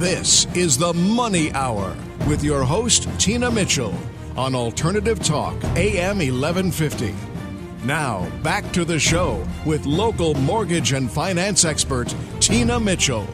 This is the Money Hour with your host, Tina Mitchell, on Alternative Talk, AM 1150. Now, back to the show with local mortgage and finance expert, Tina Mitchell.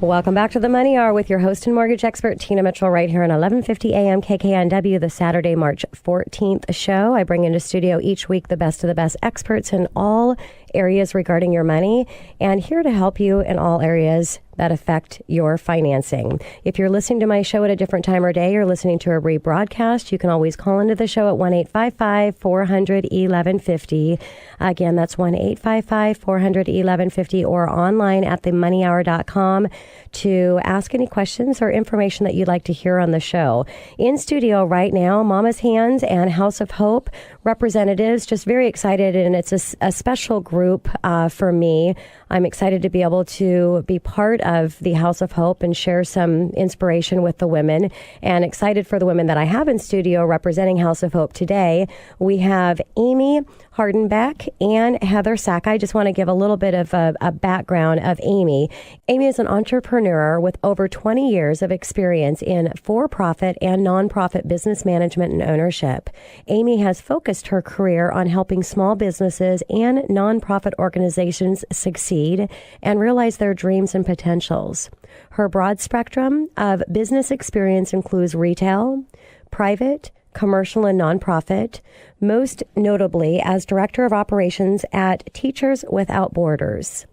Welcome back to the Money Hour with your host and mortgage expert, Tina Mitchell, right here on 1150 AM KKNW, the Saturday, March 14th show. I bring into studio each week the best of the best experts in all areas regarding your money, and here to help you in all areas that affect your financing. If you're listening to my show at a different time or day or listening to a rebroadcast, you can always call into the show at 1-855-400-1150. Again, that's 1-855-400-1150, or online at themoneyhour.com to ask any questions or information that you'd like to hear on the show. In studio right now, Mama's Hands and House of Hope representatives, just very excited, and it's a special group for me. I'm excited to be able to be part of the House of Hope and share some inspiration with the women, and excited for the women that I have in studio representing House of Hope today. We have Amy Hardeback and Heather Sack. I just want to give a little bit of a background of Amy. Amy is an entrepreneur with over 20 years of experience in for-profit and nonprofit business management and ownership. Amy has focused her career on helping small businesses and nonprofit organizations succeed and realize their dreams and potentials. Her broad spectrum of business experience includes retail, private, commercial, and nonprofit, most notably as Director of Operations at Teachers Without Borders.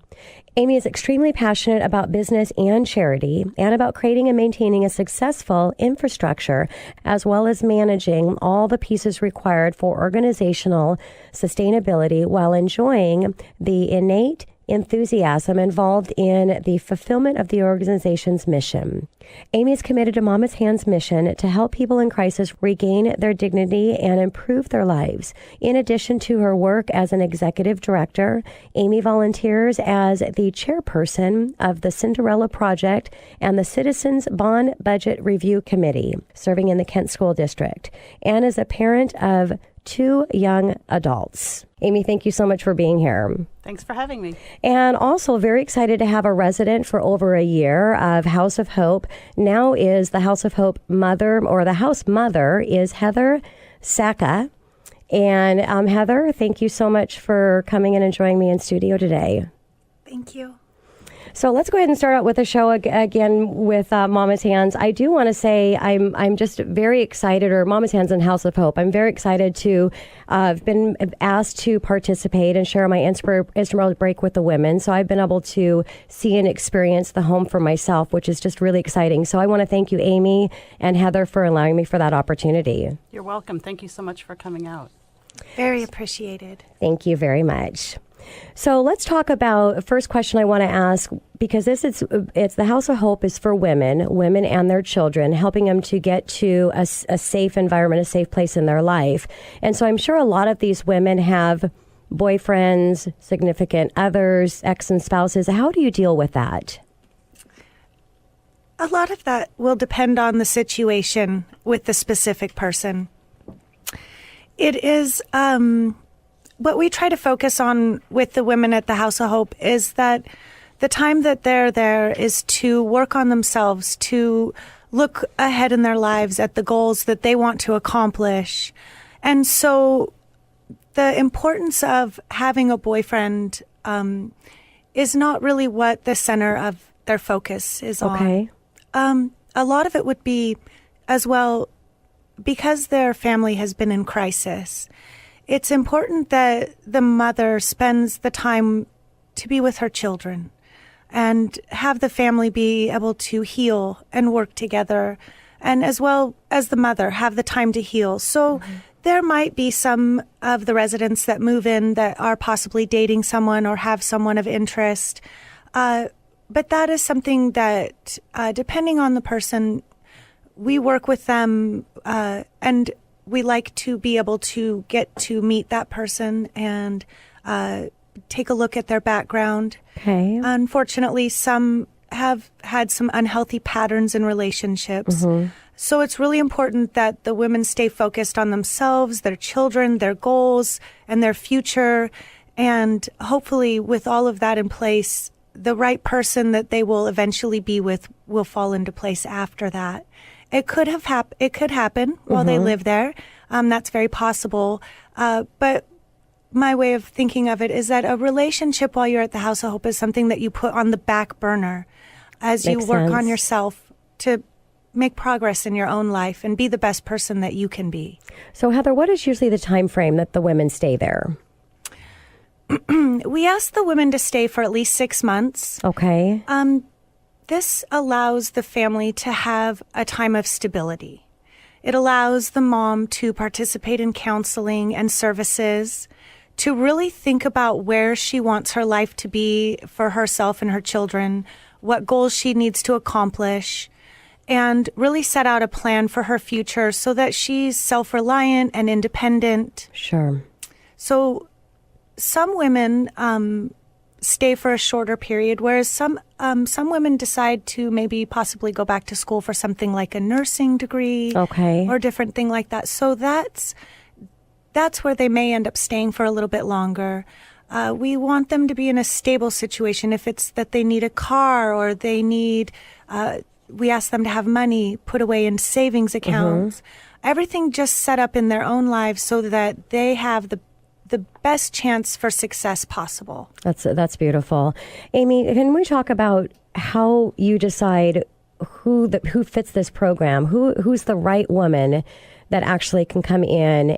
Amy is extremely passionate about business and charity, and about creating and maintaining a successful infrastructure, as well as managing all the pieces required for organizational sustainability while enjoying the innate enthusiasm involved in the fulfillment of the organization's mission. Amy is committed to Mama's Hands mission to help people in crisis regain their dignity and improve their lives. In addition to her work as an executive director, Amy volunteers as the chairperson of the Cinderella Project and the Citizens Bond Budget Review Committee, serving in the Kent School District, and is a parent of 2 young adults. Amy, thank you so much for being here. Thanks for having me. And also very excited to have a resident for over a year of House of Hope. Now is the House of Hope mother, or the house mother, is Heather Sacka. And Heather, thank you so much for coming and joining me in studio today. Thank you. So let's go ahead and start out with the show again with Mama's Hands. I do want to say I'm just very excited, or Mama's Hands and House of Hope. I'm very excited to have been asked to participate and share my instrumental break with the women. So I've been able to see and experience the home for myself, which is just really exciting. So I want to thank you, Amy and Heather, for allowing me for that opportunity. You're welcome. Thank you so much for coming out. Very appreciated. Thank you very much. So let's talk about, first question I want to ask, because it's the House of Hope is for women and their children, helping them to get to a safe environment, a safe place in their life. And so I'm sure a lot of these women have boyfriends, significant others, ex and spouses. How do you deal with that? A lot of that will depend on the situation with the specific person. It is, what we try to focus on with the women at the House of Hope is that the time that they're there is to work on themselves, to look ahead in their lives at the goals that they want to accomplish. And so the importance of having a boyfriend is not really what the center of their focus is on. Okay. A lot of it would be, as well, because their family has been in crisis, it's important that the mother spends the time to be with her children and have the family be able to heal and work together, and as well as the mother have the time to heal. So there might be some of the residents that move in that are possibly dating someone or have someone of interest. But that is something that, depending on the person, we work with them, and we like to be able to get to meet that person and take a look at their background. Okay. Unfortunately, some have had some unhealthy patterns in relationships. So it's really important that the women stay focused on themselves, their children, their goals, and their future. And hopefully with all of that in place, the right person that they will eventually be with will fall into place after that. It could happen while they live there. That's very possible. But my way of thinking of it is that a relationship while you're at the House of Hope is something that you put on the back burner as you work on yourself to make progress in your own life and be the best person that you can be. So, Heather, what is usually the time frame that the women stay there? We ask the women to stay for at least 6 months. Okay. This allows the family to have a time of stability. It allows the mom to participate in counseling and services, to really think about where she wants her life to be for herself and her children, what goals she needs to accomplish, and really set out a plan for her future so that she's self-reliant and independent. Sure. So some women stay for a shorter period, whereas some women decide to maybe possibly go back to school for something like a nursing degree, or a different thing like that. So that's where they may end up staying for a little bit longer. We want them to be in a stable situation. If it's that they need a car or they need, we ask them to have money put away in savings accounts. Everything just set up in their own lives so that they have the best chance for success possible. That's beautiful. Amy, can we talk about how you decide who fits this program? Who's the right woman that actually can come in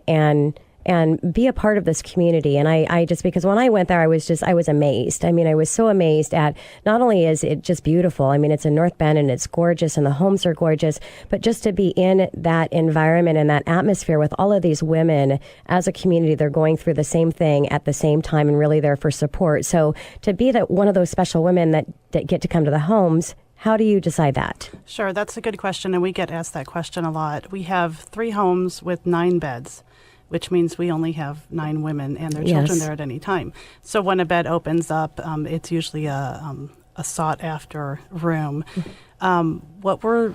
and be a part of this community? And I just, because when I went there, I was amazed. I mean, I was so amazed at, not only is it just beautiful, I mean, it's in North Bend and it's gorgeous and the homes are gorgeous, but just to be in that environment and that atmosphere with all of these women as a community, they're going through the same thing at the same time and really there for support. So to be that one of those special women that get to come to the homes, how do you decide that? Sure, that's a good question, and we get asked that question a lot. We have 3 homes with 9 beds, which means we only have 9 women and their children there at any time. So when a bed opens up, it's usually a sought-after room. The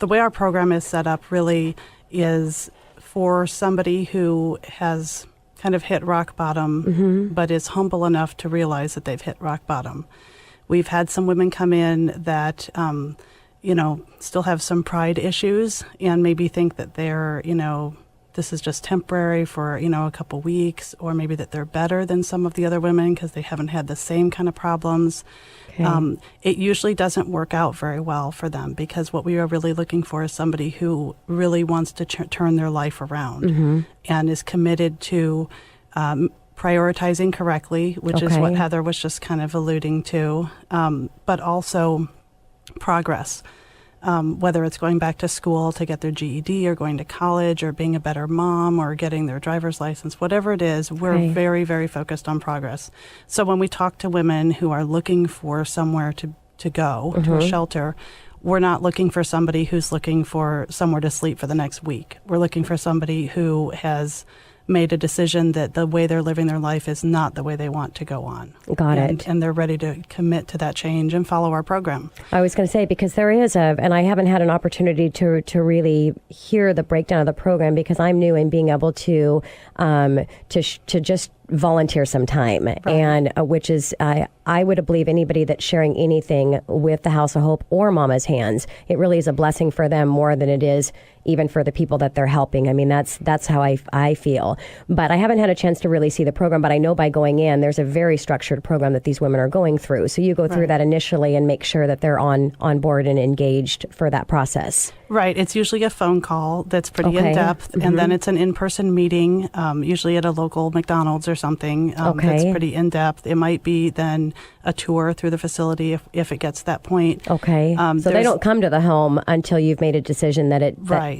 way our program is set up really is for somebody who has kind of hit rock bottom, but is humble enough to realize that they've hit rock bottom. We've had some women come in that, still have some pride issues and maybe think that they're, this is just temporary for, a couple weeks, or maybe that they're better than some of the other women because they haven't had the same kind of problems. Okay. It usually doesn't work out very well for them because what we are really looking for is somebody who really wants to turn their life around and is committed to prioritizing correctly, which is what Heather was just kind of alluding to, but also progress. Whether it's going back to school to get their GED or going to college or being a better mom or getting their driver's license, whatever it is, we're very, very focused on progress. So when we talk to women who are looking for somewhere to go, to a shelter, we're not looking for somebody who's looking for somewhere to sleep for the next week. We're looking for somebody who has made a decision that the way they're living their life is not the way they want to go on. Got it. And they're ready to commit to that change and follow our program. I was going to say, because there is and I haven't had an opportunity to really hear the breakdown of the program because I'm new in being able to just volunteer some time, and which is I would believe anybody that's sharing anything with the House of Hope or Mama's Hands, it really is a blessing for them more than it is even for the people that they're helping. I mean, that's how I feel. But I haven't had a chance to really see the program, but I know by going in, there's a very structured program that these women are going through. So you go through that initially and make sure that they're on board and engaged for that process. Right. It's usually a phone call that's pretty in-depth, and then it's an in-person meeting, usually at a local McDonald's or something that's pretty in-depth. It might be then a tour through the facility if it gets to that point. Okay. So they don't come to the home until you've made a decision that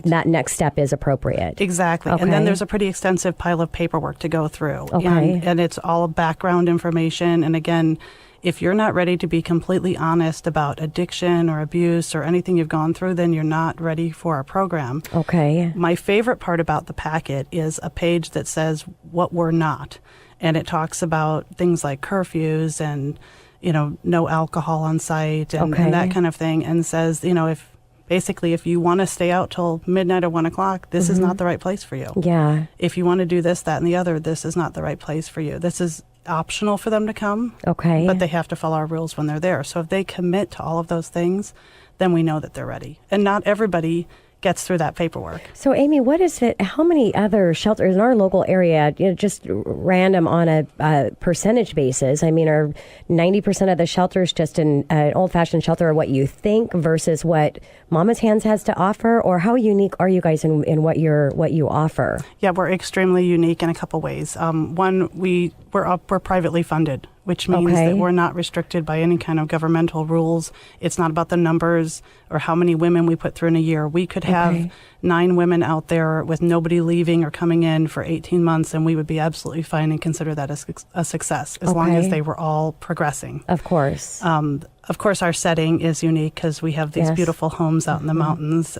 that next step is appropriate. Exactly. And then there's a pretty extensive pile of paperwork to go through. And it's all background information. And again, if you're not ready to be completely honest about addiction or abuse or anything you've gone through, then you're not ready for our program. Okay. My favorite part about the packet is a page that says what we're not. And it talks about things like curfews and, no alcohol on site and that kind of thing, and says, if you want to stay out till midnight or 1 o'clock, this is not the right place for you. Yeah. If you want to do this, that, and the other, this is not the right place for you. This is optional for them to come. Okay. But they have to follow our rules when they're there. So if they commit to all of those things, then we know that they're ready. And not everybody gets through that paperwork. So, Amy, what is it? How many other shelters in our local area, just random on a percentage basis? I mean, are 90% of the shelters just an old-fashioned shelter, or what you think versus what Mama's Hands has to offer? Or how unique are you guys in what you offer? Yeah, we're extremely unique in a couple ways. One, we're privately funded, which means that we're not restricted by any kind of governmental rules. It's not about the numbers or how many women we put through in a year. We could have 9 women out there with nobody leaving or coming in for 18 months, and we would be absolutely fine and consider that a success as long as they were all progressing. Of course. Of course, our setting is unique because we have these beautiful homes out in the mountains.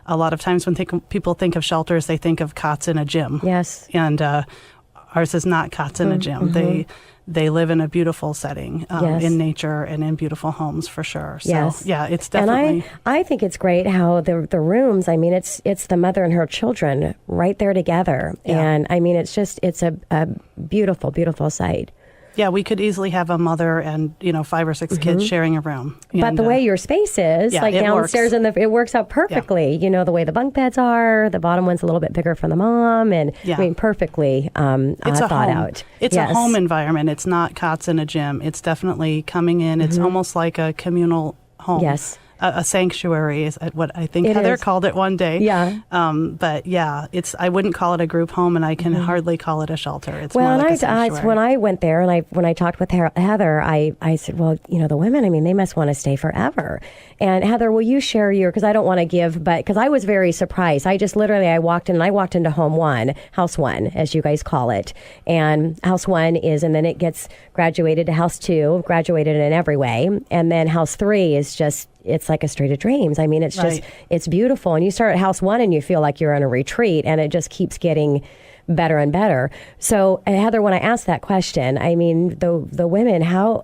A lot of times when people think of shelters, they think of cots in a gym. Yes. And ours is not cots in a gym. They live in a beautiful setting, in nature and in beautiful homes for sure. So, yeah, it's definitely. And I think it's great how the rooms, I mean, it's the mother and her children right there together. Yeah. And I mean, it's a beautiful, beautiful sight. Yeah, we could easily have a mother and 5 or 6 kids sharing a room. But the way your space is, like downstairs, it works out perfectly. Yeah. The way the bunk beds are, the bottom one's a little bit bigger for the mom, and I mean, perfectly it's thought out. It's a home environment. It's not cots in a gym. It's definitely coming in. It's almost like a communal home. Yes. A sanctuary is what I think Heather called it one day. Yeah. But yeah, I wouldn't call it a group home, and I can hardly call it a shelter. It's more like a sanctuary. When I went there and when I talked with Heather, I said, well, the women, I mean, they must want to stay forever. And Heather, will you share because I don't want to give, but because I was very surprised. I just literally, I walked into house one, as you guys call it. And house one and then it gets graduated to house 2, graduated in every way. And then house 3 is just, it's like a street of dreams. I mean, it's just, it's beautiful. And you start at house 1 and you feel like you're on a retreat, and it just keeps getting better and better. So, Heather, when I asked that question, I mean, the women, how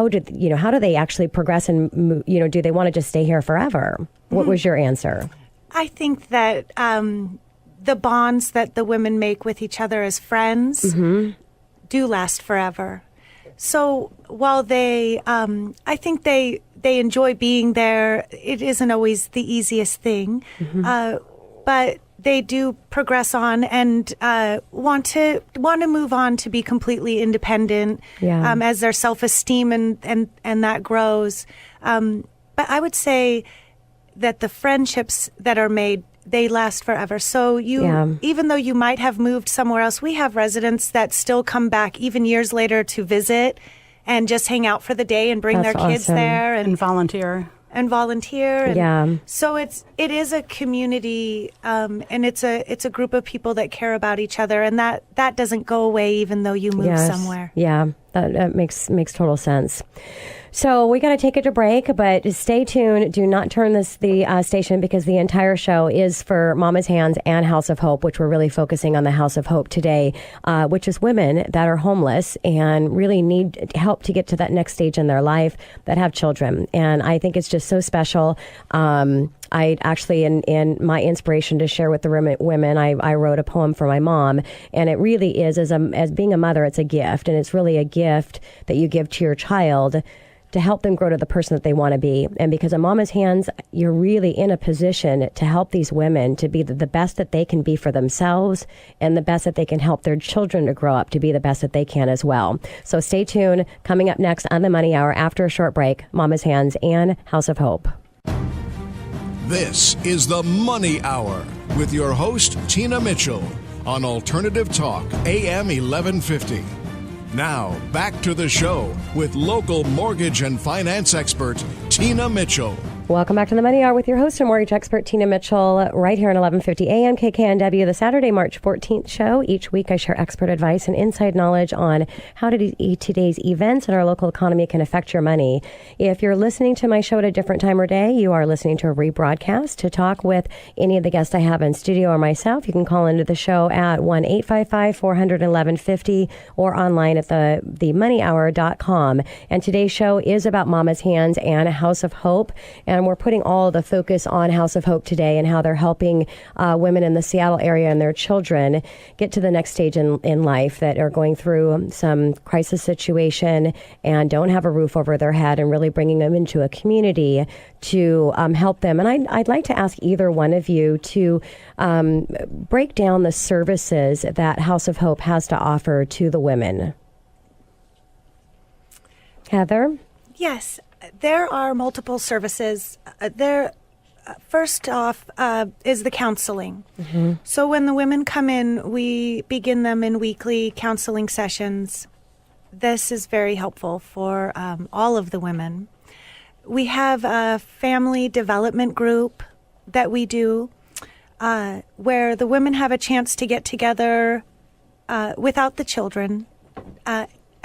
do they actually progress, and do they want to just stay here forever? What was your answer? I think that the bonds that the women make with each other as friends do last forever. So while I think they enjoy being there, it isn't always the easiest thing, but they do progress on and want to move on to be completely independent as their self-esteem and that grows. But I would say that the friendships that are made, they last forever. So even though you might have moved somewhere else, we have residents that still come back even years later to visit and just hang out for the day and bring their kids there and volunteer. So it is a community, and it's a group of people that care about each other, and that doesn't go away even though you move somewhere. Yeah, that makes total sense. So we got to take it to break, but stay tuned. Do not turn the station, because the entire show is for Mama's Hands and House of Hope, which we're really focusing on the House of Hope today, which is women that are homeless and really need help to get to that next stage in their life, that have children. And I think it's just so special. I actually, in my inspiration to share with the women, I wrote a poem for my mom, and it really is, as being a mother, it's a gift, and it's really a gift that you give to your child to help them grow to the person that they want to be. And because of Mama's Hands, you're really in a position to help these women to be the best that they can be for themselves, and the best that they can help their children to grow up to be the best that they can as well. So stay tuned. Coming up next on the Money Hour after a short break, Mama's Hands and House of Hope. This is the Money Hour with your host, Tina Mitchell, on Alternative Talk, AM 1150. Now, back to the show with local mortgage and finance expert, Tina Mitchell. Welcome back to the Money Hour with your host and mortgage expert, Tina Mitchell, right here on 1150 AM KKNW, the Saturday, March 14th show. Each week I share expert advice and inside knowledge on how today's events in our local economy can affect your money. If you're listening to my show at a different time or day, you are listening to a rebroadcast. To talk with any of the guests I have in studio or myself, you can call into the show at 1-855-400-1150 or online at themoneyhour.com. And today's show is about Mama's Hands and House of Hope. And we're putting all of the focus on House of Hope today and how they're helping women in the Seattle area and their children get to the next stage in life that are going through some crisis situation and don't have a roof over their head, and really bringing them into a community to help them. And I'd like to ask either one of you to break down the services that House of Hope has to offer to the women. Heather? Yes, there are multiple services. First off is the counseling. Mm-hmm. So when the women come in, we begin them in weekly counseling sessions. This is very helpful for all of the women. We have a family development group that we do where the women have a chance to get together without the children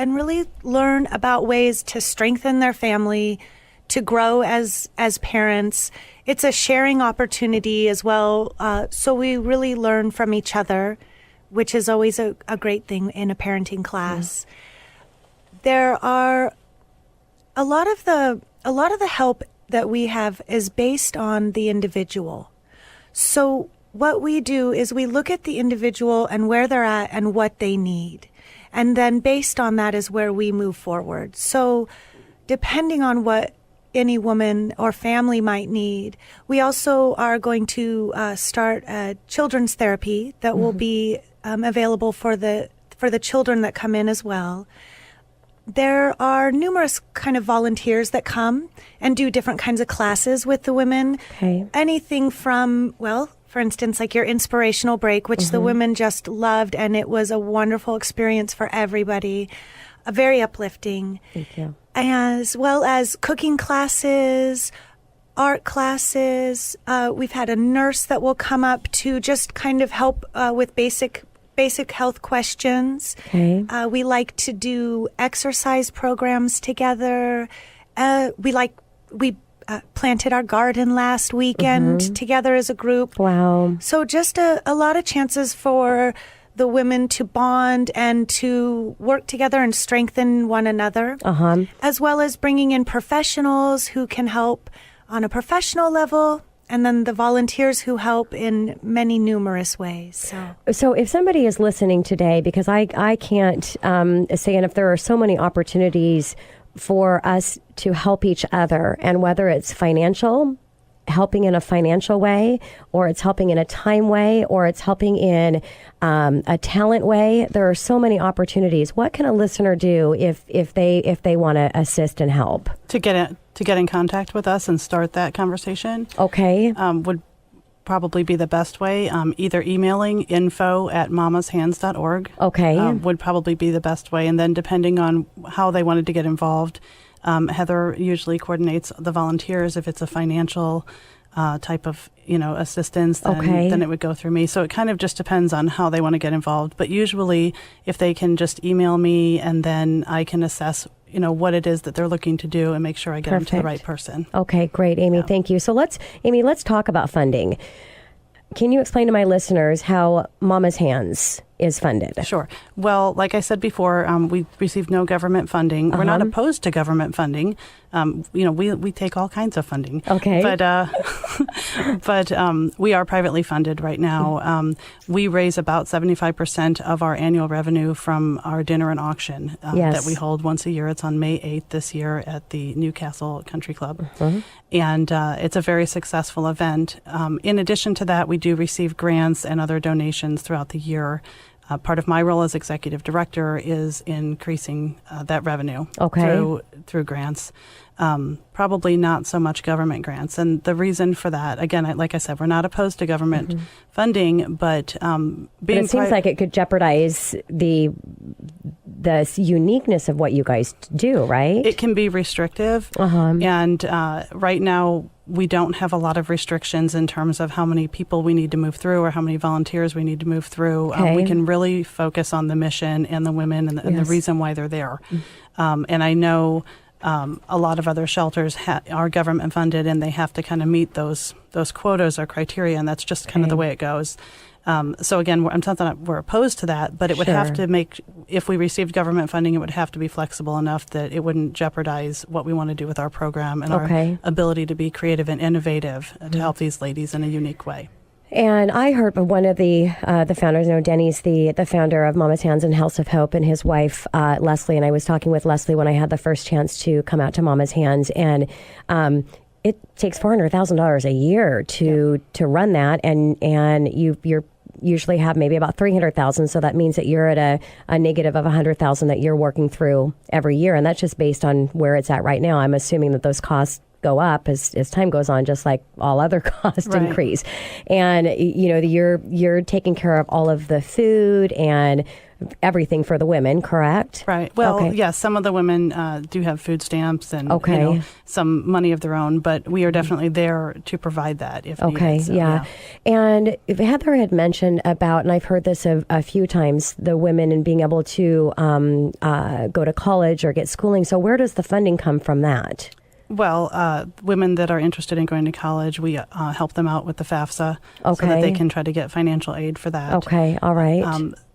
and really learn about ways to strengthen their family, to grow as parents. It's a sharing opportunity as well. So we really learn from each other, which is always a great thing in a parenting class. Mm. There are a lot of the help that we have is based on the individual. So what we do is we look at the individual and where they're at and what they need. And then based on that is where we move forward. So depending on what any woman or family might need, we also are going to start a children's therapy that mm-hmm. will be available for the children that come in as well. There are numerous kind of volunteers that come and do different kinds of classes with the women. Okay. Anything from, well, for instance, like your inspirational break, which mm-hmm. the women just loved, and it was a wonderful experience for everybody, very uplifting. Thank you. As well as cooking classes, art classes. We've had a nurse that will come up to just kind of help with basic health questions. Okay. We like to do exercise programs together. We planted our garden last weekend mm-hmm. together as a group. Wow. So just a lot of chances for the women to bond and to work together and strengthen one another, as well as bringing in professionals who can help on a professional level, and then the volunteers who help in many numerous ways. So if somebody is listening today, because I can't say, and if there are so many opportunities for us to help each other, and whether it's financial, helping in a financial way, or it's helping in a time way, or it's helping in a talent way, there are so many opportunities. What can a listener do if they want to assist and help? To get in contact with us and start that conversation. Okay. Would probably be the best way. Either emailing info@mamashands.org. Okay. Would probably be the best way. And then depending on how they wanted to get involved, Heather usually coordinates the volunteers. If it's a financial type of assistance, then it would go through me. So it kind of just depends on how they want to get involved. But usually, if they can just email me, and then I can assess what it is that they're looking to do and make sure I get them to the right person. Okay, great, Amy. Yeah. Thank you. So let's talk about funding. Can you explain to my listeners how Mama's Hands is funded? Sure. Well, like I said before, we receive no government funding. We're not opposed to government funding. We take all kinds of funding. Okay. But we are privately funded right now. We raise about 75% of our annual revenue from our dinner and auction that we hold once a year. It's on May 8th this year at the Newcastle Country Club. Mm-hmm. And it's a very successful event. In addition to that, we do receive grants and other donations throughout the year. Part of my role as executive director is increasing that revenue through grants. Probably not so much government grants. And the reason for that, again, like I said, we're not opposed to government funding, but it seems like it could jeopardize the uniqueness of what you guys do, right? It can be restrictive. And right now, we don't have a lot of restrictions in terms of how many people we need to move through or how many volunteers we need to move through. We can really focus on the mission and the women and the reason why they're there. And I know A lot of other shelters are government funded, and they have to kind of meet those quotas or criteria, and that's just kind of the way it goes. So again, I'm not that we're opposed to that, but it would have to if we received government funding, it would have to be flexible enough that it wouldn't jeopardize what we want to do with our program and our ability to be creative and innovative to help these ladies in a unique way. And I heard one of the founders, Denny's the founder of Mama's Hands and House of Hope, and his wife, Leslie, and I was talking with Leslie when I had the first chance to come out to Mama's Hands, and it takes $400,000 a year to run that, and you're usually have maybe about $300,000. So that means that you're at a negative of $100,000 that you're working through every year. And that's just based on where it's at right now. I'm assuming that those costs go up as time goes on, just like all other costs increase. And, you're taking care of all of the food and everything for the women, correct? Right. Well, yes, some of the women do have food stamps and some money of their own, but we are definitely there to provide that if needed. So, yeah. And Heather had mentioned about, and I've heard this a few times, the women and being able to go to college or get schooling. So where does the funding come from that? Well, women that are interested in going to college, we help them out with the FAFSA so that they can try to get financial aid for that. Okay, all right.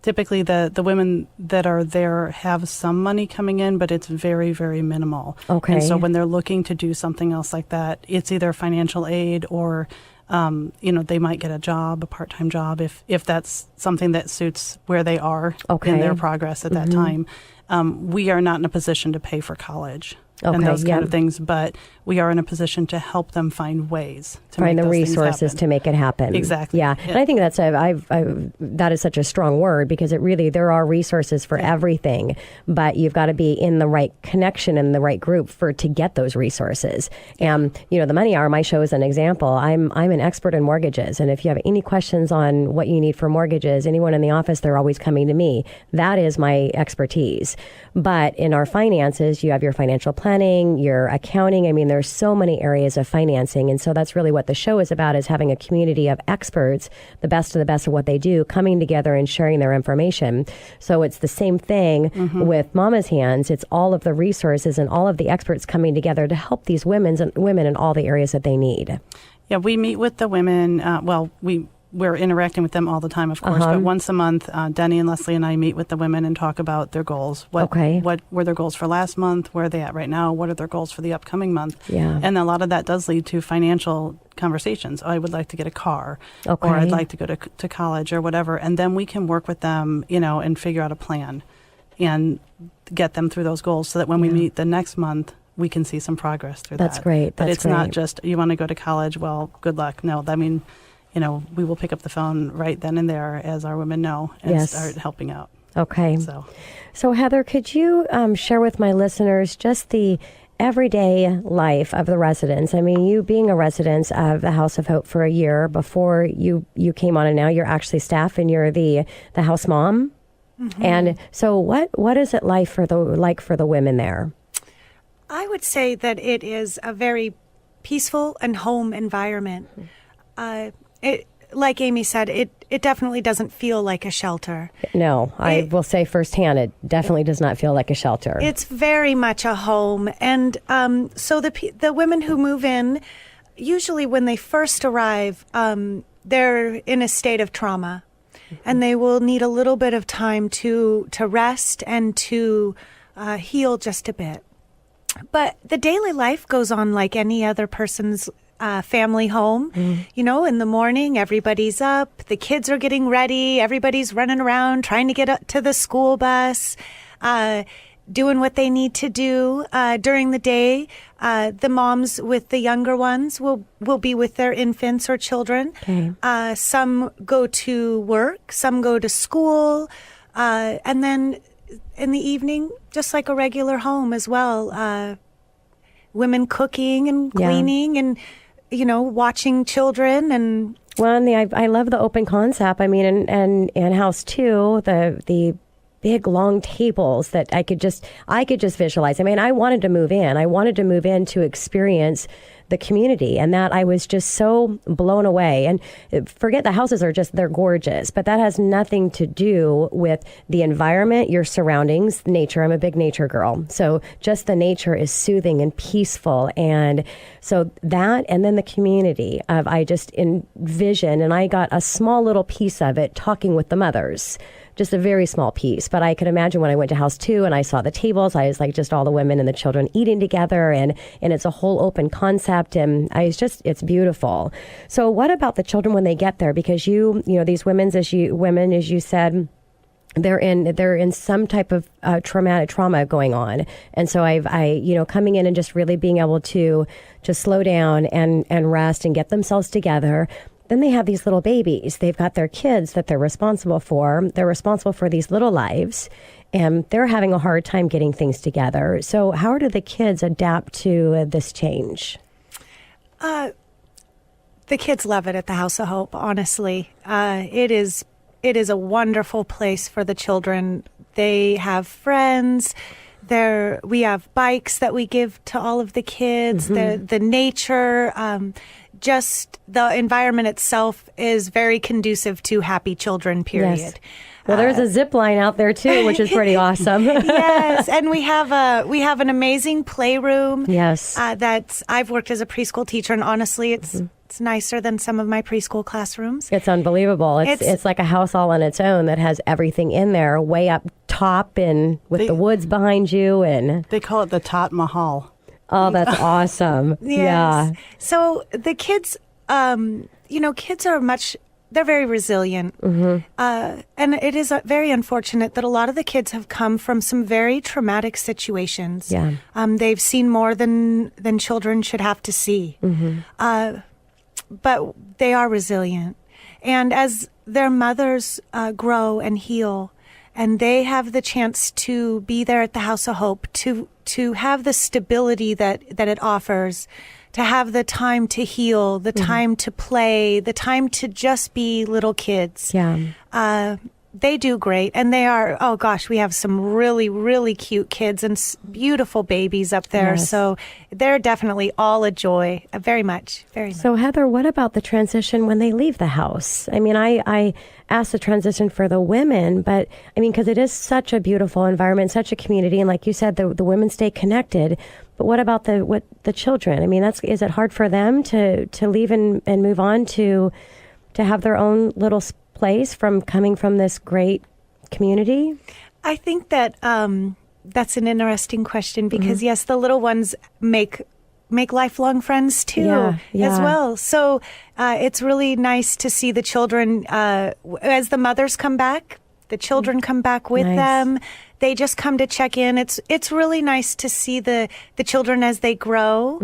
Typically, the women that are there have some money coming in, but it's very, very minimal. Okay. And so when they're looking to do something else like that, it's either financial aid or, they might get a part-time job if that's something that suits where they are in their progress at that time. We are not in a position to pay for college. And those kind of things, but we are in a position to help them find ways to find the resources to make it happen. Exactly. Yeah, and I think that's that is such a strong word, because there are resources for everything, but you've got to be in the right connection and the right group to get those resources. And the Money Hour, my show is an example. I'm an expert in mortgages, and if you have any questions on what you need for mortgages, anyone in the office, they're always coming to me. That is my expertise. But in our finances, you have your financial planning, your accounting. I mean, there's so many areas of financing. And so that's really what the show is about, is having a community of experts, the best of the best of what they do, coming together and sharing their information. So it's the same thing with Mama's Hands. It's all of the resources and all of the experts coming together to help these women in all the areas that they need. Yeah, we meet with the women. We're interacting with them all the time, of course, but once a month, Denny and Leslie and I meet with the women and talk about their goals. What were their goals for last month? Where are they at right now? What are their goals for the upcoming month? Yeah. And a lot of that does lead to financial conversations. I would like to get a car, or I'd like to go to college or whatever. And then we can work with them, and figure out a plan and get them through those goals so that when we meet the next month, we can see some progress through that. That's great. But it's not just, you want to go to college? Well, good luck. No, we will pick up the phone right then and there, as our women know, and start helping out. Okay. So Heather, could you share with my listeners just the everyday life of the residents? I mean, you being a resident of the House of Hope for a year before you came on, and now you're actually staff and you're the house mom. And so what is it like for the women there? I would say that it is a very peaceful and home environment. Like Amy said, it definitely doesn't feel like a shelter. No, I will say firsthand, it definitely does not feel like a shelter. It's very much a home. And so the women who move in, usually when they first arrive, they're in a state of trauma. And they will need a little bit of time to rest and to heal just a bit. But the daily life goes on like any other person's family home. In the morning, everybody's up, the kids are getting ready, everybody's running around trying to get up to the school bus, doing what they need to do. During the day, the moms with the younger ones will be with their infants or children. Some go to work, some go to school, and then in the evening, just like a regular home as well, women cooking and cleaning and watching children. And I love the open concept. I mean, and House 2, the big long tables that I could just visualize. I mean, I wanted to move in. I wanted to move in to experience the community, and that I was just so blown away. And forget the houses they're gorgeous, but that has nothing to do with the environment, your surroundings, nature. I'm a big nature girl. So just the nature is soothing and peaceful. And so that, and then the community I just envisioned, and I got a small little piece of it talking with the mothers. Just a very small piece. But I could imagine when I went to house 2 and I saw the tables, I was like just all the women and the children eating together, and it's a whole open concept, and it's beautiful. So what about the children when they get there? Because these women, as you said, they're in some type of trauma going on. And so I coming in and just really being able to just slow down and rest and get themselves together. Then they have these little babies. They've got their kids that they're responsible for. They're responsible for these little lives, and they're having a hard time getting things together. So how do the kids adapt to this change? The kids love it at the House of Hope, honestly. It is a wonderful place for the children. They have friends. We have bikes that we give to all of the kids. The nature, just the environment itself is very conducive to happy children, period. Yes. Well, there's a zip line out there too, which is pretty awesome. Yes, and we have an amazing playroom. Yes, that I've worked as a preschool teacher, and honestly, it's nicer than some of my preschool classrooms. It's unbelievable. It's like a house all on its own that has everything in there, way up top, and with the woods behind you, and they call it the Taj Mahal. Oh, that's awesome. Yes. Yeah. So the kids, kids are they're very resilient. And it is very unfortunate that a lot of the kids have come from some very traumatic situations. Yeah. They've seen more than children should have to see. But they are resilient. And as their mothers grow and heal, and they have the chance to be there at the House of Hope, to have the stability that it offers, to have the time to heal, the time to play, the time to just be little kids. Yeah. They do great. And they are, oh gosh, we have some really, really cute kids and beautiful babies up there. Yes. So they're definitely all a joy, very much, very much. So Heather, what about the transition when they leave the house? I mean, I asked the transition for the women, but I mean, because it is such a beautiful environment, such a community. And like you said, the women stay connected. But what about the children? I mean, is it hard for them to leave and move on to have their own little place from coming from this great community? I think that that's an interesting question because yes, the little ones make lifelong friends too as well. So it's really nice to see the children as the mothers come back. The children come back with them. They just come to check in. It's really nice to see the children as they grow.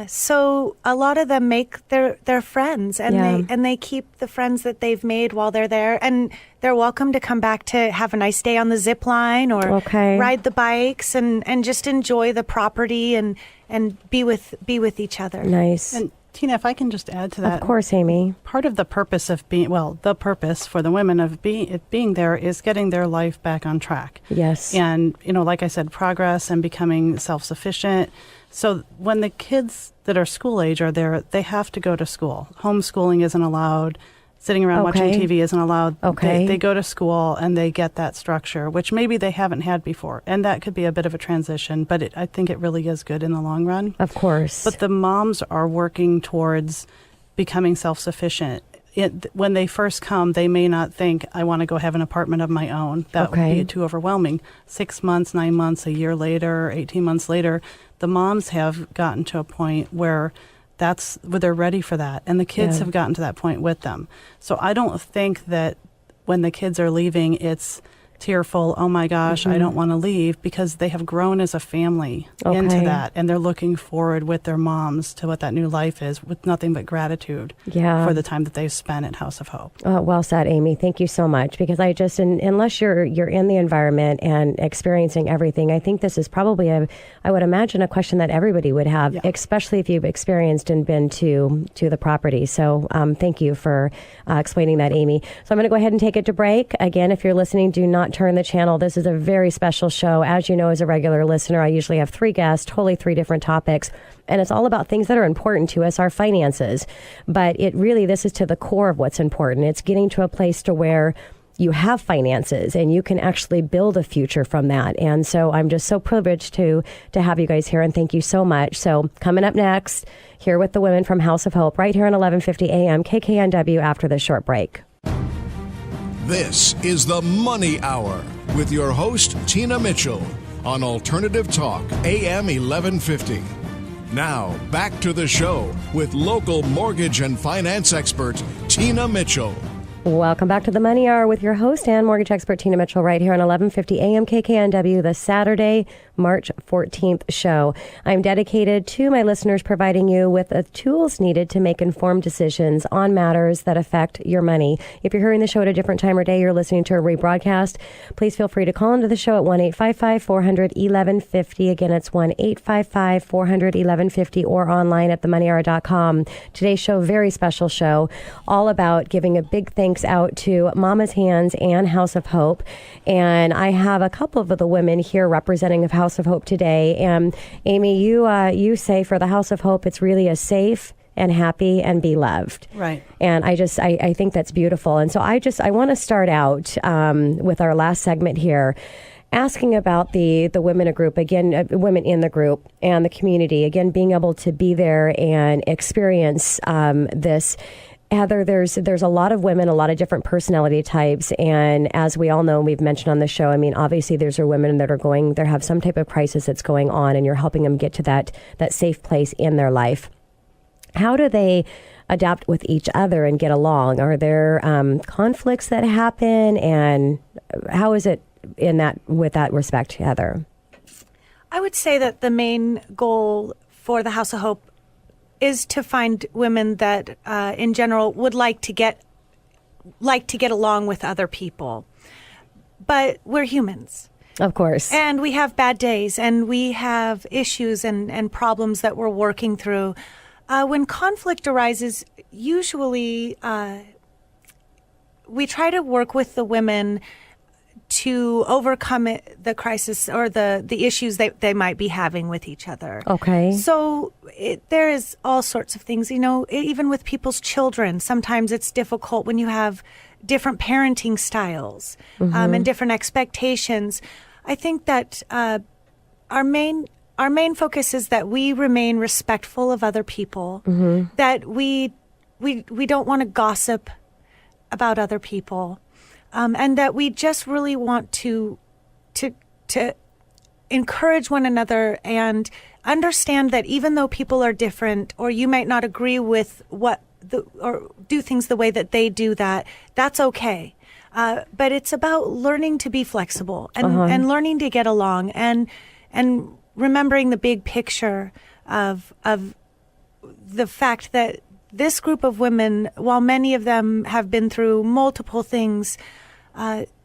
So a lot of them make their friends, and they keep the friends that they've made while they're there. And they're welcome to come back to have a nice day on the zip line or ride the bikes and just enjoy the property and be with each other. Nice. And Tina, if I can just add to that. Of course, Amy. Part of the purpose of the purpose for the women of being there is getting their life back on track. Yes. And, like I said, progress and becoming self-sufficient. So when the kids that are school age are there, they have to go to school. Homeschooling isn't allowed. Sitting around watching TV isn't allowed. They go to school and they get that structure, which maybe they haven't had before. And that could be a bit of a transition, but I think it really is good in the long run. Of course. But the moms are working towards becoming self-sufficient. When they first come, they may not think, I want to go have an apartment of my own. That would be too overwhelming. 6 months, 9 months, a year later, 18 months later, the moms have gotten to a point where they're ready for that. And the kids have gotten to that point with them. So I don't think that when the kids are leaving, it's tearful, oh my gosh, I don't want to leave, because they have grown as a family into that. And they're looking forward with their moms to what that new life is with nothing but gratitude for the time that they've spent at House of Hope. Well said, Amy. Thank you so much. Because I just, unless you're in the environment and experiencing everything, I think this is probably I would imagine a question that everybody would have, especially if you've experienced and been to the property. So thank you for explaining that, Amy. So I'm going to go ahead and take it to break. Again, if you're listening, do not not turn the channel. This is a very special show. As you know, as a regular listener, I usually have 3 guests, totally 3 different topics. And it's all about things that are important to us, our finances. But this is to the core of what's important. It's getting to a place to where you have finances and you can actually build a future from that. And so I'm just so privileged to have you guys here, and thank you so much. So coming up next, here with the women from House of Hope, right here on 1150 AM KKNW after this short break. This is the Money Hour with your host, Tina Mitchell, on Alternative Talk, AM 1150. Now, back to the show with local mortgage and finance expert, Tina Mitchell. Welcome back to the Money Hour with your host and mortgage expert, Tina Mitchell, right here on 1150 AM KKNW, the Saturday, March 14th show. I'm dedicated to my listeners providing you with the tools needed to make informed decisions on matters that affect your money. If you're hearing the show at a different time or day, you're listening to a rebroadcast, please feel free to call into the show at 1-855-400-1150. Again, it's 1-855-400-1150 or online at themoneyhour.com. Today's show, very special show, all about giving a big thanks out to Mama's Hands and House of Hope. And I have a couple of the women here representing of House of Hope today. And Amy, you say for the House of Hope, it's really a safe and happy and be loved. Right. And I think that's beautiful. And so I want to start out with our last segment here, asking about the women group, again, women in the group and the community, again, being able to be there and experience this. Heather, there's a lot of women, a lot of different personality types. And as we all know, we've mentioned on the show, I mean, obviously there's women that have some type of crisis that's going on, and you're helping them get to that safe place in their life. How do they adapt with each other and get along? Are there conflicts that happen? And how is it with that respect, Heather? I would say that the main goal for the House of Hope is to find women that, in general, would like to get along with other people. But we're humans. Of course. And we have bad days, and we have issues and problems that we're working through. When conflict arises, usually we try to work with the women to overcome the crisis or the issues they might be having with each other. Okay. So there is all sorts of things, even with people's children. Sometimes it's difficult when you have different parenting styles and different expectations. I think that our main focus is that we remain respectful of other people, that we don't want to gossip about other people. And that we just really want to encourage one another and understand that even though people are different, or you might not agree with or do things the way that they do, that's okay. But it's about learning to be flexible and learning to get along and remembering the big picture of the fact that this group of women, while many of them have been through multiple things,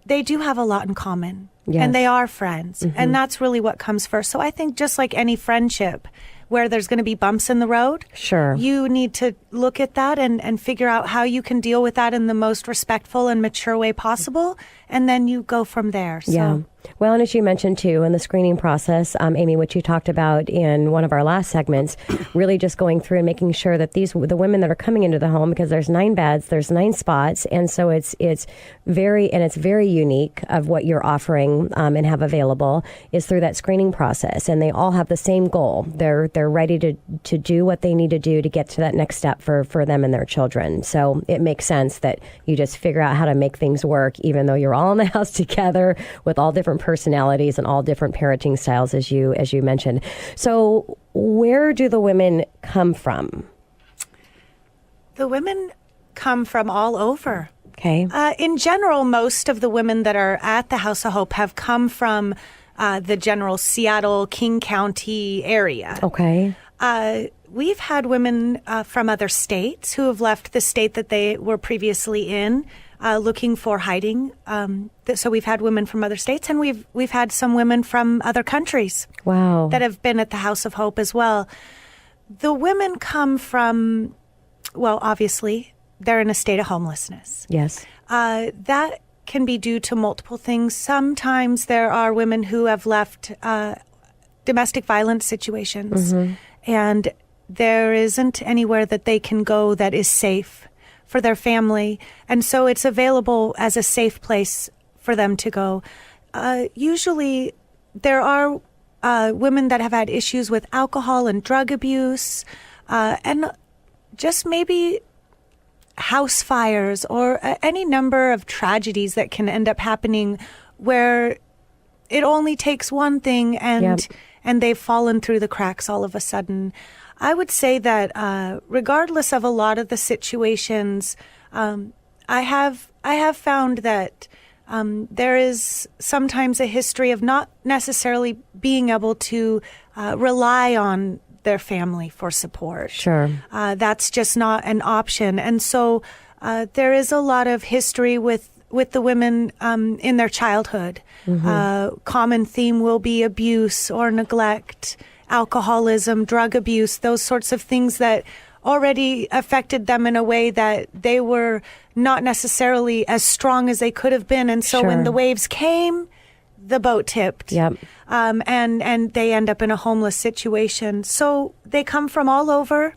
they do have a lot in common. Yes. And they are friends. And that's really what comes first. So I think just like any friendship where there's going to be bumps in the road, sure, you need to look at that and figure out how you can deal with that in the most respectful and mature way possible. And then you go from there. So. Yeah. Well, and as you mentioned, too, in the screening process, Amy, which you talked about in one of our last segments, really just going through and making sure that the women that are coming into the home, because there's 9 beds, there's 9 spots, and so it's very unique of what you're offering and have available is through that screening process, and they all have the same goal. They're ready to do what they need to do to get to that next step for them and their children. So it makes sense that you just figure out how to make things work, even though you're all in the house together with all different personalities and all different parenting styles, as you mentioned. So where do the women come from? The women come from all over. Okay. In general, most of the women that are at the House of Hope have come from the general Seattle, King County area. Okay. We've had women from other states who have left the state that they were previously in, looking for hiding. So we've had women from other states, and we've had some women from other countries. Wow. That have been at the House of Hope as well. The women come from, well, obviously, they're in a state of homelessness. Yes. That can be due to multiple things. Sometimes there are women who have left domestic violence situations, and there isn't anywhere that they can go that is safe for their family. And so it's available as a safe place for them to go. Usually there are women that have had issues with alcohol and drug abuse, and just maybe house fires or any number of tragedies that can end up happening where it only takes one thing and they've fallen through the cracks all of a sudden. I would say that regardless of a lot of the situations, I have found that there is sometimes a history of not necessarily being able to rely on their family for support. Sure. That's just not an option. And so there is a lot of history with the women in their childhood. Common theme will be abuse or neglect, alcoholism, drug abuse, those sorts of things that already affected them in a way that they were not necessarily as strong as they could have been. And so when the waves came, the boat tipped. And they end up in a homeless situation. So they come from all over,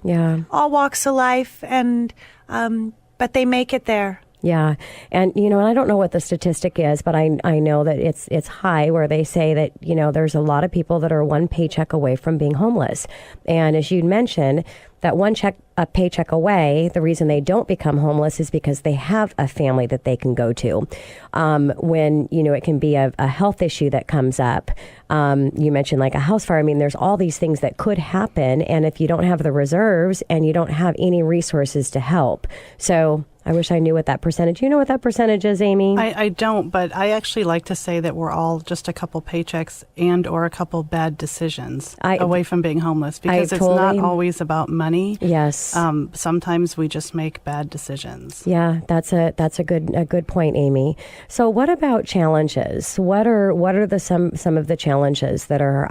all walks of life, and but they make it there. Yeah. And, I don't know what the statistic is, but I know that it's high where they say that, there's a lot of people that are one paycheck away from being homeless. And as you'd mentioned, that a paycheck away, the reason they don't become homeless is because they have a family that they can go to. When, it can be a health issue that comes up. You mentioned like a house fire. I mean, there's all these things that could happen. And if you don't have the reserves and you don't have any resources to help. So I wish I knew what that percentage. You know what that percentage is, Amy? I don't, but I actually like to say that we're all just a couple paychecks and or a couple bad decisions away from being homeless, because it's not always about money. Yes. Sometimes we just make bad decisions. Yeah, that's a good point, Amy. So what about challenges? What are some of the challenges that are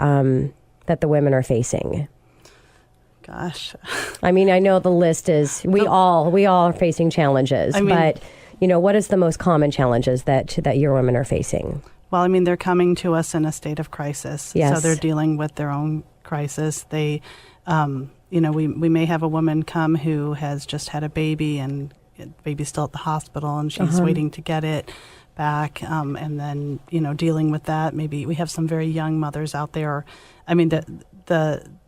that the women are facing? Gosh. I mean, I know the list is we all are facing challenges, but what is the most common challenges that your women are facing? Well, they're coming to us in a state of crisis. Yes. So they're dealing with their own crisis. They we may have a woman come who has just had a baby and the baby's still at the hospital and she's waiting to get it back, and then dealing with that. Maybe we have some very young mothers out there.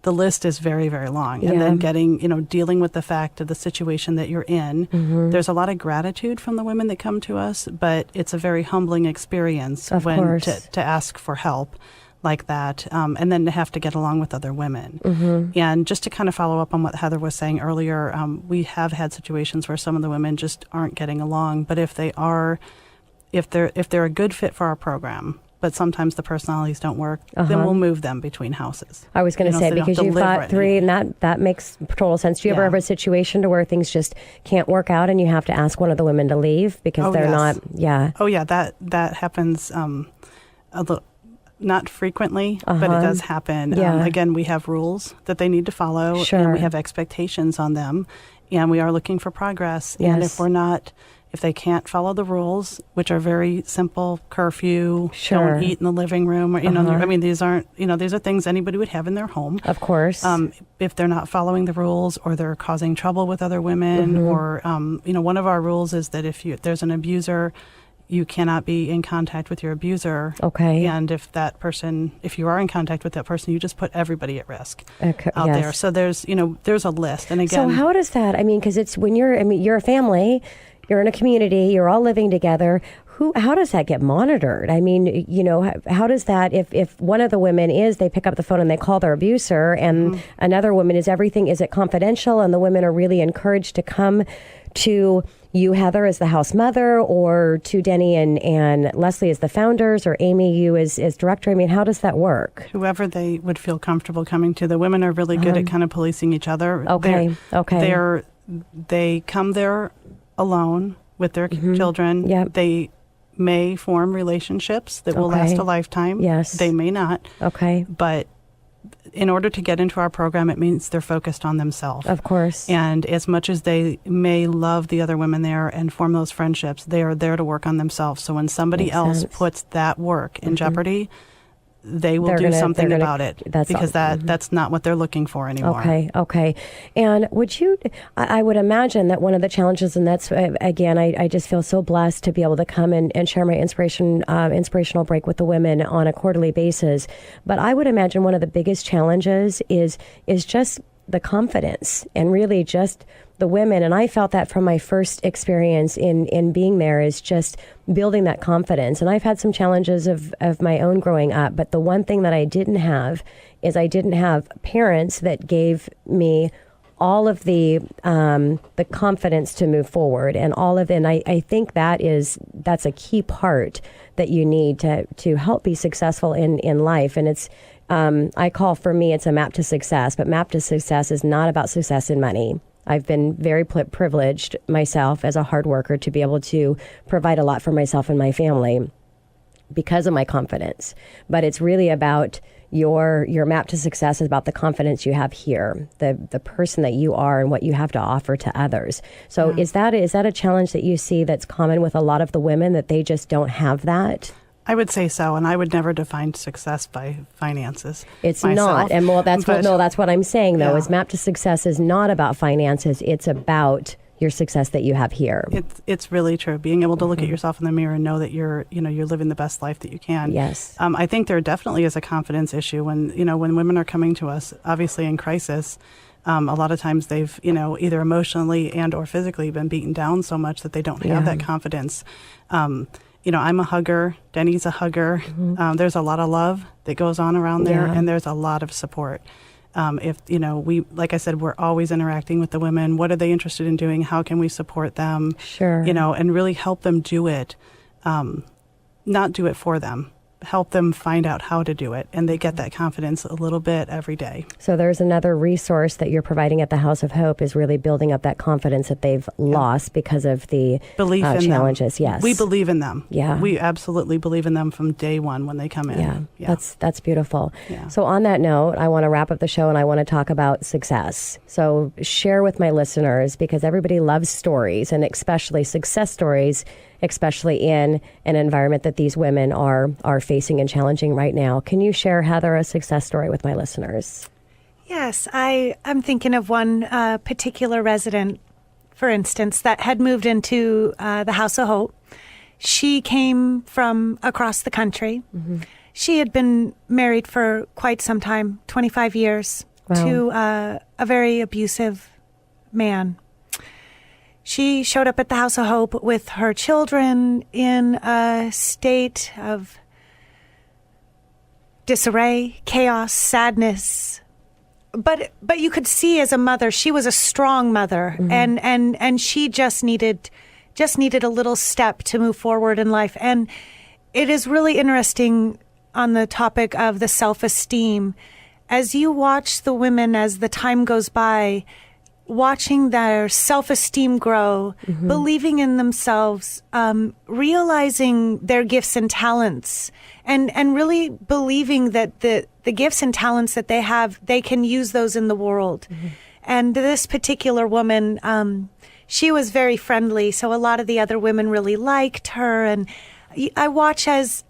The list is very, very long. And then dealing with the fact of the situation that you're in. There's a lot of gratitude from the women that come to us, but it's a very humbling experience to ask for help like that, and then to have to get along with other women. And just to kind of follow up on what Heather was saying earlier, we have had situations where some of the women just aren't getting along, but if they're a good fit for our program, but sometimes the personalities don't work, then we'll move them between houses. I was going to say, because you've got three, and that makes total sense. Do you ever have a situation to where things just can't work out and you have to ask one of the women to leave because they're not? Yeah. Oh, yeah. That happens not frequently, but it does happen. Again, we have rules that they need to follow, and we have expectations on them, and we are looking for progress. Yes. And if they can't follow the rules, which are very simple, curfew, don't eat in the living room, or these are things anybody would have in their home. Of course. If they're not following the rules, or they're causing trouble with other women, or one of our rules is that if there's an abuser, you cannot be in contact with your abuser. Okay. And if you are in contact with that person, you just put everybody at risk out there. So there's a list. And again, so how does that? Because it's when you're a family. You're in a community, you're all living together. How does that get monitored? How does that, if one of the women they pick up the phone and they call their abuser, and another woman is it confidential, and the women are really encouraged to come to you, Heather, as the house mother, or to Denny and Leslie as the founders, or Amy, you as director? How does that work? Whoever they would feel comfortable coming to. The women are really good at kind of policing each other. Okay. They come there alone with their children. Yep. They may form relationships that will last a lifetime. Yes. They may not. Okay. But in order to get into our program, it means they're focused on themselves. Of course. And as much as they may love the other women there and form those friendships, they are there to work on themselves. So when somebody else puts that work in jeopardy, they will do something about it, because that's not what they're looking for anymore. Okay. And I would imagine that one of the challenges, and that's, again, I just feel so blessed to be able to come and share my inspirational break with the women on a quarterly basis. But I would imagine one of the biggest challenges is just the confidence, and really just the women. And I felt that from my first experience in being there, is just building that confidence. And I've had some challenges of my own growing up, but the one thing that I didn't have is I didn't have parents that gave me all of the confidence to move forward, and and I think that's a key part that you need to help be successful in life. And it's I call, for me, it's a map to success, but map to success is not about success in money. I've been very privileged myself as a hard worker to be able to provide a lot for myself and my family because of my confidence. But it's really about your map to success is about the confidence you have here, the person that you are and what you have to offer to others. So is that a challenge that you see that's common with a lot of the women, that they just don't have that? I would say so, and I would never define success by finances. It's myself. Not, and that's what I'm saying, though. Is map to success is not about finances. It's about your success that you have here. It's really true. Being able to look at yourself in the mirror and know that you're living the best life that you can. Yes. I think there definitely is a confidence issue when women are coming to us, obviously in crisis. A lot of times they've, either emotionally and or physically been beaten down so much that they don't have that confidence. I'm a hugger. Denny's a hugger. There's a lot of love that goes on around there, and there's a lot of support. Like I said, we're always interacting with the women. What are they interested in doing? How can we support them? Sure. And really help them do it, not do it for them. Help them find out how to do it, and they get that confidence a little bit every day. So there's another resource that you're providing at the House of Hope, is really building up that confidence that they've lost because of the belief in challenges. Them. Yes, we believe in them. Yeah, we absolutely believe in them from day one when they come in. Yeah. That's beautiful. Yeah. So on that note, I want to wrap up the show, and I want to talk about success. So share with my listeners, because everybody loves stories, and especially success stories, especially in an environment that these women are facing and challenging right now. Can you share, Heather, a success story with my listeners? Yes, I'm thinking of one particular resident, for instance, that had moved into the House of Hope. She came from across the country. Mm-hmm. She had been married for quite some time, 25 years, to a very abusive man. She showed up at the House of Hope with her children in a state of disarray, chaos, sadness. But you could see, as a mother, she was a strong mother, and she just needed a little step to move forward in life. And it is really interesting on the topic of the self-esteem. As you watch the women as the time goes by, watching their self-esteem grow, believing in themselves, realizing their gifts and talents, and really believing that the gifts and talents that they have, they can use those in the world. And this particular woman, she was very friendly, so a lot of the other women really liked her. And I watch as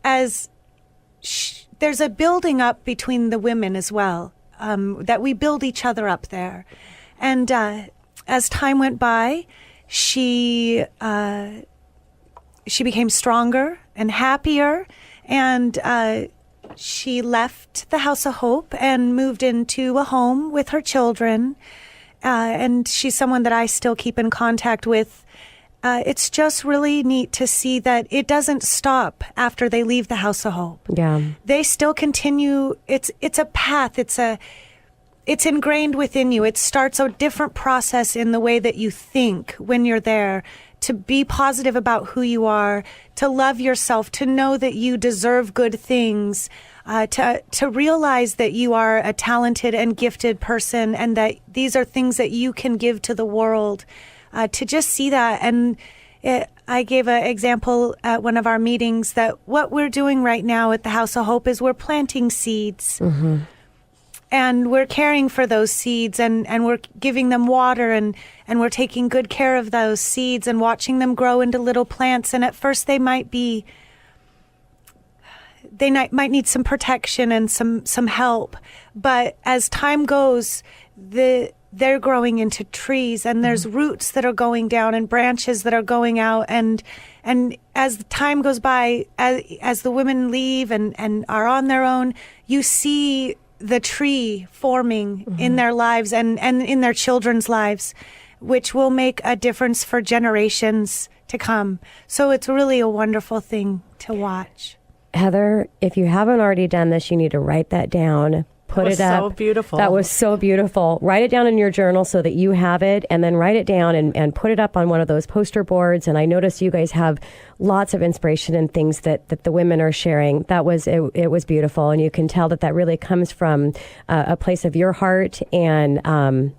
there's a building up between the women as well, that we build each other up there. And as time went by, she became stronger and happier, and she left the House of Hope and moved into a home with her children. And she's someone that I still keep in contact with. It's just really neat to see that it doesn't stop after they leave the House of Hope. Yeah, they still continue. It's a path. It's ingrained within you. It starts a different process in the way that you think when you're there, to be positive about who you are, to love yourself, to know that you deserve good things, to realize that you are a talented and gifted person, and that these are things that you can give to the world, to just see that. And I gave an example at one of our meetings that what we're doing right now at the House of Hope is we're planting seeds. and we're caring for those seeds, and we're giving them water, and we're taking good care of those seeds and watching them grow into little plants. And at first they might need some protection and some help, but as time goes, they're growing into trees, and there's roots that are going down and branches that are going out, and as the time goes by, as the women leave and are on their own, you see the tree forming in their lives and in their children's lives, which will make a difference for generations to come. So it's really a wonderful thing to watch. Heather, if you haven't already done this, you need to write that down. Put it up. So beautiful. That was so beautiful. Write it down in your journal so that you have it, and then write it down and put it up on one of those poster boards. And I noticed you guys have lots of inspiration and things that the women are sharing. It was beautiful, and you can tell that really comes from a place of your heart. And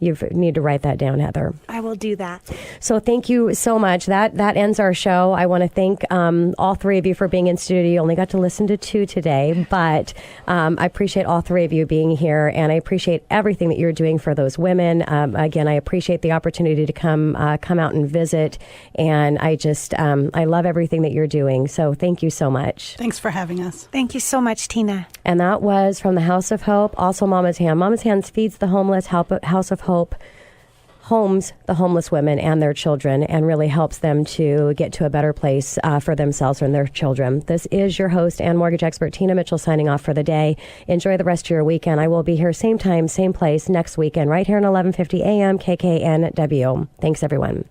you need to write that down, Heather. I will do that. So thank you so much. That ends our show. I want to thank all three of you for being in studio. You only got to listen to 2 today, but I appreciate all three of you being here, and I appreciate everything that you're doing for those women. Again, I appreciate the opportunity to come out and visit, and I love everything that you're doing. So thank you so much. Thanks for having us. Thank you so much, Tina. And that was from the House of Hope, also Mama's Hand. Mama's Hands feeds the homeless. House of Hope homes the homeless women and their children, and really helps them to get to a better place for themselves and their children. This is your host and mortgage expert, Tina Mitchell, signing off for the day. Enjoy the rest of your weekend. I will be here same time, same place next weekend, right here at 1150 a.m. KKNW. Thanks, everyone.